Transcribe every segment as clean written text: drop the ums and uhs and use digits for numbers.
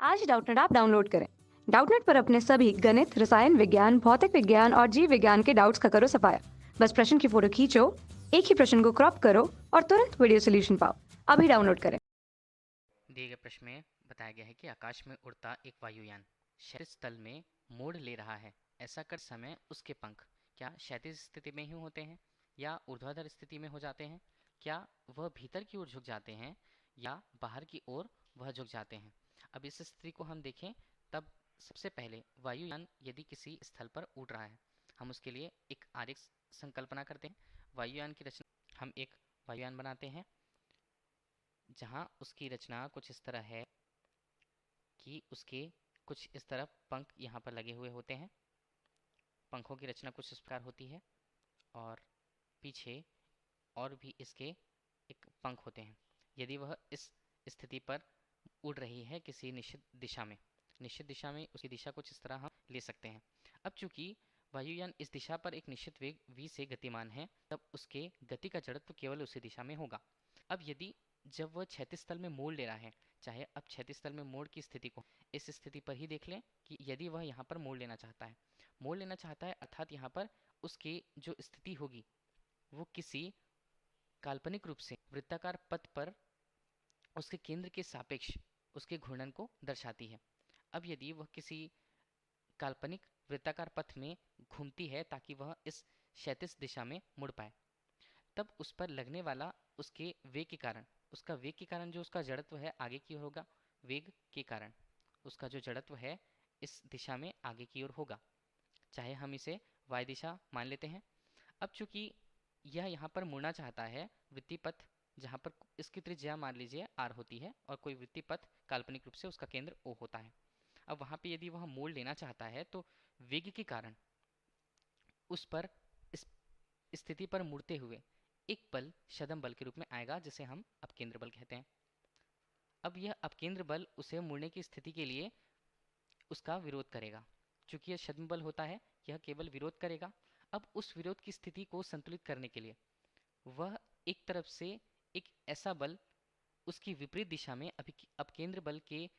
आज ही Doubtnut app download करें। Doubtnut पर अपने सभी गणित, रसायन विज्ञान, भौतिक विज्ञान और जीव विज्ञान के डाउट्स का करो सफाया। बस प्रश्न की फोटो खींचो, एक ही प्रश्न को क्रॉप करो और तुरंत वीडियो सोल्यूशन पाओ। अभी डाउनलोड करें। दिए गए प्रश्न में बताया गया है कि आकाश में उड़ता एक वायुयान क्षैतिज तल में मोड़ ले रहा है। ऐसा कर समय उसके पंख क्या क्षैतिज स्थिति में ही होते हैं या ऊर्ध्वाधर स्थिति में हो जाते हैं? क्या वह भीतर की ओर झुक जाते हैं या बाहर की ओर वह झुक जाते हैं? अब इस स्थिति को हम देखें तब सबसे पहले वायुयान यदि किसी स्थल पर उड़ रहा है, हम उसके लिए एक आरेख संकल्पना करते हैं। वायुयान की रचना, हम एक वायुयान बनाते हैं जहाँ उसकी रचना कुछ इस तरह है कि उसके कुछ इस तरफ पंख यहाँ पर लगे हुए होते हैं। पंखों की रचना कुछ इस प्रकार होती है और पीछे और भी इसके एक पंख होते हैं। यदि वह इस स्थिति पर उड़ रही है किसी निश्चित दिशा में उसकी दिशा कुछ इस तरह हम ले सकते हैं। अब चूंकि वायुयान इस दिशा पर एक निश्चित वेग v से गतिमान है, तब उसके गति का जड़त्व केवल उसी दिशा में होगा। अब यदि जब वह क्षैतिज तल में मोड़ ले रहा है, चाहे अब क्षैतिज तल में मोड़ की स्थिति को इस स्थिति पर ही देख लें कि यदि वह यहाँ पर मोड़ लेना चाहता है अर्थात यहाँ पर उसकी जो स्थिति होगी वो किसी काल्पनिक रूप से वृत्ताकार पथ पर उसके केंद्र के सापेक्ष उसके घूर्णन को दर्शाती है। अब यदि वह किसी काल्पनिक वृत्ताकार पथ में घूमती है ताकि वह इस क्षैतिज दिशा में मुड़ पाए, तब उस पर लगने वाला उसके वेग के कारण, जो उसका जड़त्व है आगे की ओर होगा। वेग के कारण उसका जो जड़त्व है इस दिशा में आगे की ओर होगा, चाहे हम इसे y दिशा मान लेते हैं। अब चूंकि यह यहाँ पर मुड़ना चाहता है वृत्तीय पथ, जहाँ पर इसकी त्रिज्या मान लीजिए r होती है और कोई वृत्तीय पथ काल्पनिक रूप से उसका केंद्र O होता है। अब वहाँ पे यदि वह मोड़ लेना चाहता है तो वेग के कारण उस पर इस स्थिति पर मुड़ते हुए एक बल छदम बल के रूप में आएगा, जिसे हम अपकेंद्र बल कहते हैं। अब यह अपकेंद्र बल उसे मुड़ने की स्थिति के लिए उसका विरोध करेगा। चूंकि यह छद्म बल होता है, यह केवल विरोध करेगा। अब उस विरोध की स्थिति को संतुलित करने के लिए वह एक तरफ से एक ऐसा बल उसकी विपरीत दिशा में अपकेंद्र बल के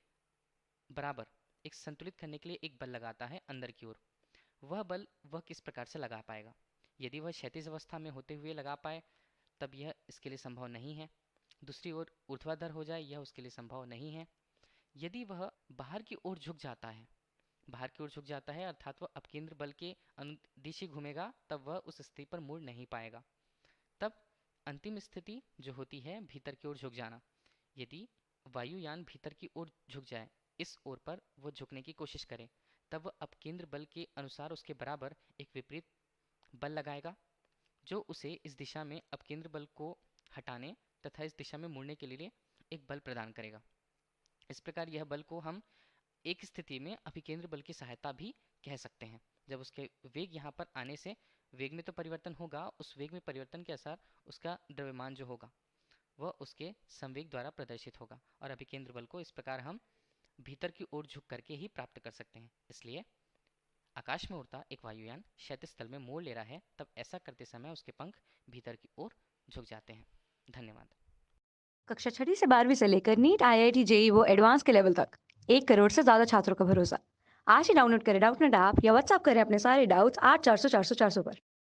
बराबर एक संतुलित करने के लिए एक बल लगाता है अंदर की ओर। वह बल वह किस प्रकार से लगा पाएगा? यदि वह क्षैतिज अवस्था में होते हुए लगा पाए तब यह इसके लिए संभव नहीं है। दूसरी ओर ऊर्ध्वाधर हो जाए, यह उसके लिए संभव नहीं है। यदि वह बाहर की ओर झुक जाता है अर्थात वह अपकेंद्र बल के अनुदिश ही घूमेगा, तब वह उस स्थिति पर मुड़ नहीं पाएगा। तब अंतिम स्थिति जो होती है भीतर की ओर झुक जाना। यदि वायुयान भीतर की ओर झुक जाए, इस ओर पर वो झुकने की कोशिश करे, तब वह अपकेंद्र बल के अनुसार उसके बराबर एक विपरीत बल लगाएगा, जो उसे इस दिशा में अपकेंद्र बल को हटाने तथा इस दिशा में मुड़ने के लिए एक बल प्रदान करेगा। इस प्रकार यह बल को हम एक स्थिति में अभिकेंद्र बल की सहायता भी कह सकते हैं। जब उसके वेग यहाँ पर आने से वेग में तो परिवर्तन होगा, उस वेग में परिवर्तन के अनुसार उसका द्रव्यमान जो होगा वह उसके संवेग द्वारा प्रदर्शित होगा, और अभिकेंद्र बल को इस प्रकार हम भीतर की ओर झुक करके ही प्राप्त कर सकते हैं। इसलिए आकाश में उड़ता एक वायुयान क्षैतिज तल में मोड़ ले रहा है, तब ऐसा करते समय उसके पंख भीतर की ओर झुक जाते हैं। धन्यवाद। कक्षा 6 से 12वीं से लेकर नीट, IIT, JEE वो एडवांस के लेवल तक 1 करोड़ से ज्यादा छात्रों का भरोसा। आज ही डाउनलोड करें डाउटनेट ऐप या व्हाट्सएप करें अपने सारे डाउट्स 8400 400 400 पर।